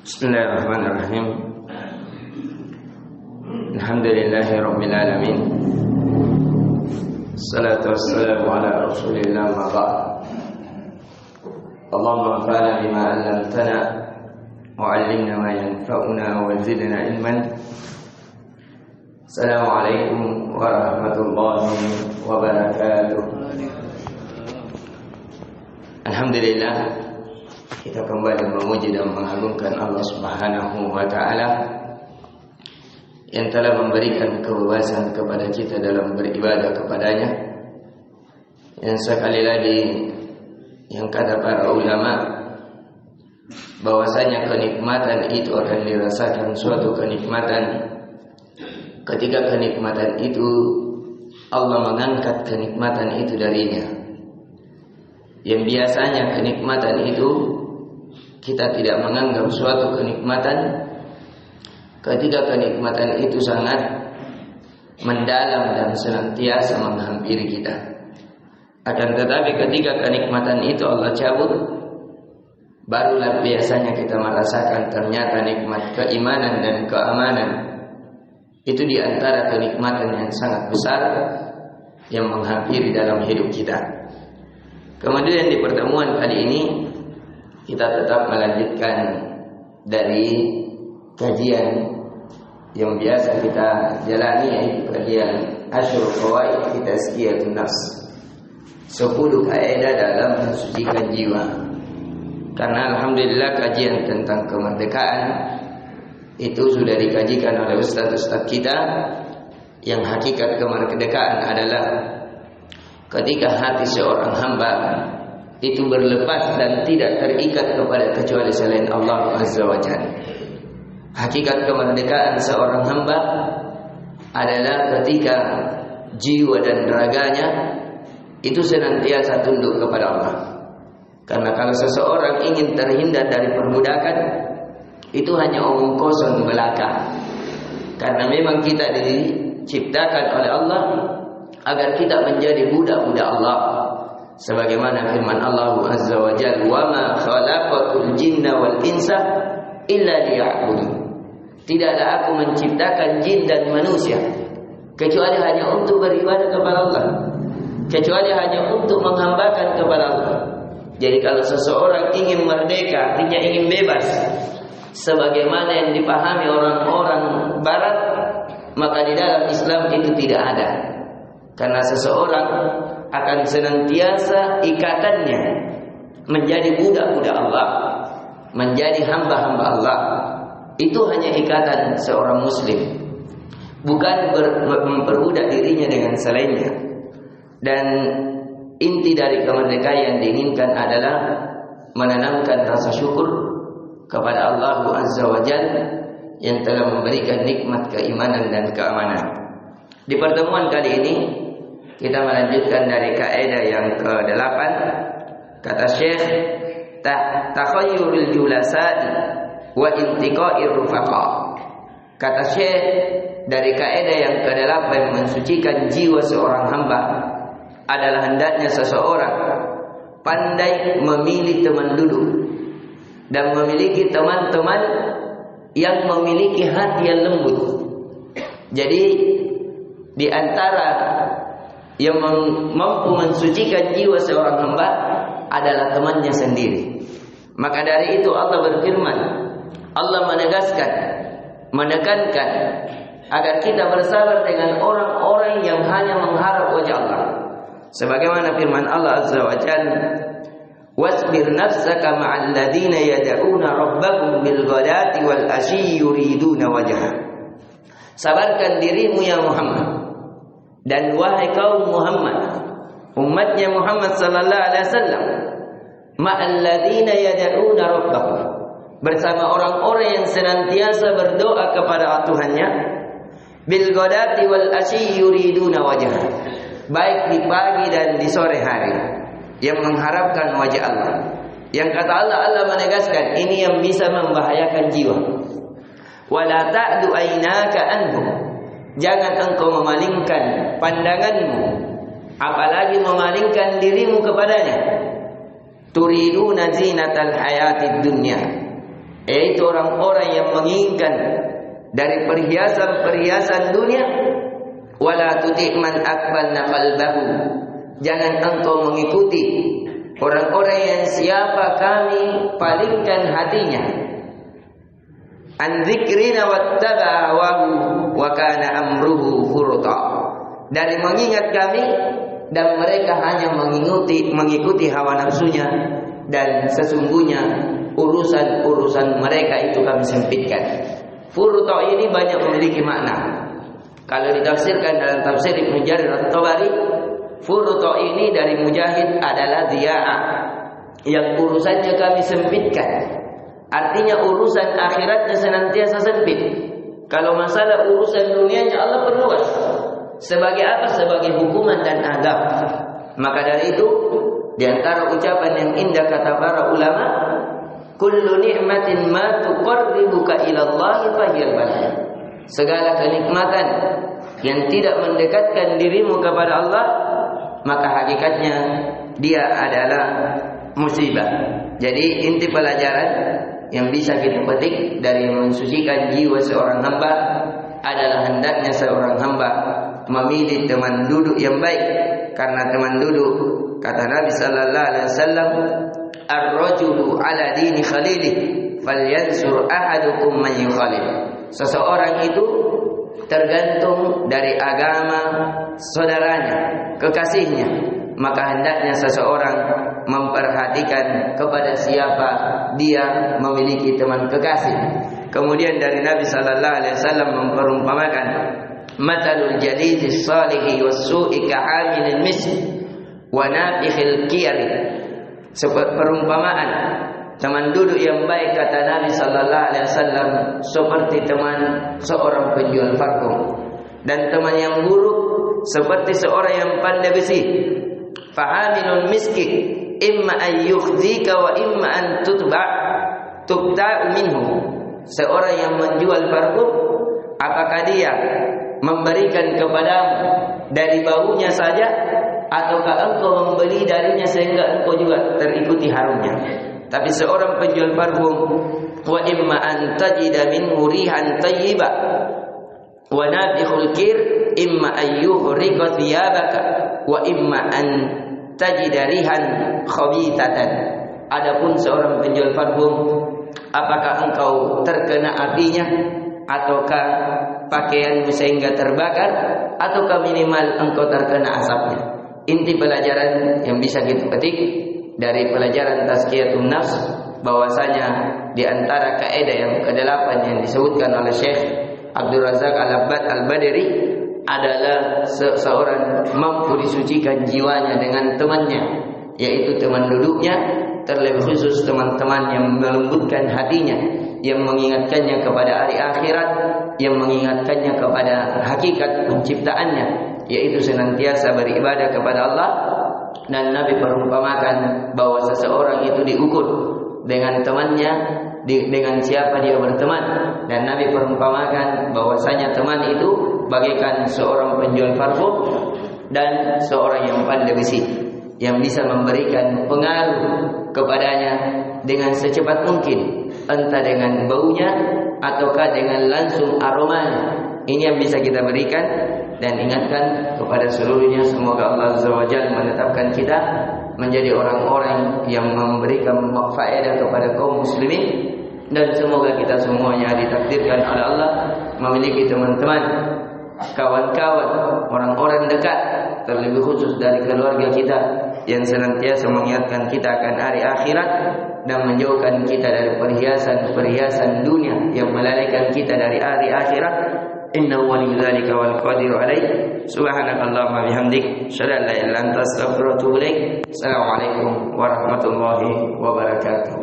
Bismillahirrahmanirrahim. Alhamdulillahirabbil alamin. Salatu wassalamu ala Rasulillah ma ba'd. Allahumma anfa'na bima 'allamtana wa 'allimna ma yanfa'una wa zidna ilman. Assalamualaikum warahmatullahi wabarakatuh. Alhamdulillah, kita kembali memuji dan mengagungkan Allah Subhanahu wa taala yang telah memberikan kebebasan kepada kita dalam beribadah kepadanya. Yang sekali lagi yang kata para ulama bahwasanya kenikmatan itu akan dirasakan suatu kenikmatan ketika kenikmatan itu Allah mengangkat kenikmatan itu darinya. Yang biasanya kenikmatan itu kita tidak menganggap suatu kenikmatan ketika kenikmatan itu sangat mendalam dan senantiasa menghampiri kita. Akan tetapi ketika kenikmatan itu Allah cabut, barulah biasanya kita merasakan ternyata nikmat keimanan dan keamanan itu di antara kenikmatan yang sangat besar yang menghampiri dalam hidup kita. Kemudian di pertemuan kali ini kita tetap melanjutkan dari kajian yang biasa kita jalani, yaitu kajian Asyrul Fawaid fi Tazkiyatun Nafs, 10 kaidah dalam mensucikan jiwa. Karena alhamdulillah kajian tentang kemerdekaan itu sudah dikajikan oleh ustaz-ustaz kita. Yang hakikat kemerdekaan adalah ketika hati seorang hamba itu berlepas dan tidak terikat kepada kecuali selain Allah Azza wa Jalla. Hakikat kemerdekaan seorang hamba adalah ketika jiwa dan raganya itu senantiasa tunduk kepada Allah. Karena kalau seseorang ingin terhindar dari perbudakan, itu hanya omong kosong belaka. Karena memang kita diciptakan oleh Allah agar kita menjadi budak-budak Allah. Sebagaimana firman Allah Azza wa Jalla, "Wa ma khalaqatul jinna wal insa illa liya'budun." Tidaklah aku menciptakan jin dan manusia kecuali hanya untuk beribadah kepada Allah, kecuali hanya untuk menghambakan kepada Allah. Jadi kalau seseorang ingin merdeka, artinya ingin bebas, sebagaimana yang dipahami orang-orang barat, maka di dalam Islam itu tidak ada. Karena seseorang akan senantiasa ikatannya menjadi budak-budak Allah, menjadi hamba-hamba Allah. Itu hanya ikatan seorang muslim, bukan memperbudak dirinya dengan selainnya. Dan inti dari kemerdekaan yang diinginkan adalah menanamkan rasa syukur kepada Allah Azza wa Jalla yang telah memberikan nikmat keimanan dan keamanan. Di pertemuan kali ini kita melanjutkan dari kaidah yang ke-8. Kata Syekh, takhayyurul julasa'i wa intiqa'ir rufaqa. Kata Syekh, dari kaidah yang ke-8 yang mensucikan jiwa seorang hamba adalah hendaknya seseorang pandai memilih teman duduk dan memiliki teman-teman yang memiliki hati yang lembut. Jadi di antara yang mampu mensucikan jiwa seorang hamba adalah temannya sendiri. Maka dari itu Allah berfirman, Allah menegaskan, menekankan agar kita bersabar dengan orang-orang yang hanya mengharap wajah Allah. Sebagaimana firman Allah Azza wa Jalla, "Wasbir nafsaka ma'al ladzina yad'una rabbahum bil ghadati wal ashyi yuriduna wajha." Sabarkan dirimu ya Muhammad, dan wahai kaum Muhammad, umatnya Muhammad sallallahu alaihi wasallam, ma'al ladzina yad'una rabbahum, bersama orang-orang yang senantiasa berdoa kepada Tuhannya, bil ghadati wal ashyi yuriduna wajha, baik di pagi dan di sore hari, yang mengharapkan wajah Allah. Yang kata Allah menegaskan ini yang bisa membahayakan jiwa. Wala ta'du aynaka anhum, jangan engkau memalingkan pandanganmu, apalagi memalingkan dirimu kepadanya. Turiduna zinatal hayatid dunya, yaitu orang-orang yang menginginkan dari perhiasan-perhiasan dunia. Wala tuti' man aqbalna qalbahu, jangan engkau mengikuti orang-orang yang siapa kami palingkan hatinya, an dzikrina wattaba'a hawahu wa kana amruhu furta, dari mengingat kami dan mereka hanya mengikuti hawa nafsunya, dan sesungguhnya urusan mereka itu kami sempitkan. Furta ini banyak memiliki makna. Kalau ditafsirkan dalam tafsir Ibnu Jarir At-Tabari, furta ini dari Mujahid adalah diya'a, yang urusannya kami sempitkan. Artinya urusan akhiratnya senantiasa sempit. Kalau masalah urusan dunianya Allah perluas. Sebagai apa? Sebagai hukuman dan adab. Maka dari itu, di antara ucapan yang indah kata para ulama, kullu ni'matin ma tuqarribuka ila Allah fahiyal balah. Segala kenikmatan yang tidak mendekatkan dirimu kepada Allah, maka hakikatnya dia adalah musibah. Jadi inti pelajaran yang bisa kita petik dari mensucikan jiwa seorang hamba adalah hendaknya seorang hamba memilih teman duduk yang baik. Karena teman duduk, kata Nabi sallallahu alaihi wasallam, ar-rajulu ala dini khalilih falyansur ahadukum man yukhalil. Seseorang itu tergantung dari agama saudaranya, kekasihnya. Maka hendaknya seseorang memperhatikan kepada siapa dia memiliki teman kekasih. Kemudian dari Nabi sallallahu alaihi wasallam memperumpamakan, matalul jadidis salihi was-su'i ka'amilil misk wa nafikhil qiyar. Perumpamaan teman duduk yang baik, kata Nabi sallallahu alaihi wasallam, seperti teman seorang penjual parfum, dan teman yang buruk seperti seorang yang pandai besi. Fahamilul miski imma an yukhzika wa imma an tubta'u minhu. Seorang yang menjual parfum, apakah dia memberikan kepadamu dari baunya saja, ataukah engkau membeli darinya sehingga engkau juga terikuti harumnya? Tapi seorang penjual parfum, wa imma an tajida minhu rihan tayyiba wa nafikhul kir imma ayyuhriqa thiyabaka wa imma an tajida rihan khabithatan. Adapun seorang penjual parfum, apakah engkau terkena apinya, ataukah pakaianmu sehingga terbakar, ataukah minimal engkau terkena asapnya? Inti pelajaran yang bisa kita petik dari pelajaran tazkiyatun nafs, bahwasanya di antara kaidah yang ke-8 yang disebutkan oleh Syekh Abdul Razak Al-Abbad Al-Badri adalah seseorang mampu disucikan jiwanya dengan temannya, yaitu teman duduknya, terlebih khusus teman-teman yang melembutkan hatinya, yang mengingatkannya kepada hari akhirat, yang mengingatkannya kepada hakikat penciptaannya, yaitu senantiasa beribadah kepada Allah. Dan Nabi perumpamakan bahwa seseorang itu diukur dengan temannya, dengan siapa dia berteman. Dan Nabi perumpamakan bahwasanya teman itu bagaikan seorang penjual parfum dan seorang yang pandai besi, yang bisa memberikan pengaruh kepadanya dengan secepat mungkin, entah dengan baunya ataukah dengan langsung aromanya. Ini yang bisa kita berikan. Dan ingatkan kepada seluruhnya, semoga Allah Azza wa Jalla menetapkan kita menjadi orang-orang yang memberikan faedah kepada kaum muslimin. Dan semoga kita semuanya ditakdirkan oleh Allah memiliki teman-teman, kawan-kawan, orang-orang dekat, terlebih khusus dari keluarga kita, yang senantiasa mengingatkan kita akan hari akhirat dan menjauhkan kita dari perhiasan-perhiasan dunia yang melalaikan kita dari hari akhirat. Innahu waliyyu dzalika wal qadiru alaih. Subhanakallahumma bihamdik, asyhadu an la ilaha illa anta, astaghfiruka wa atubu ilaik. Assalamualaikum warahmatullahi wabarakatuh.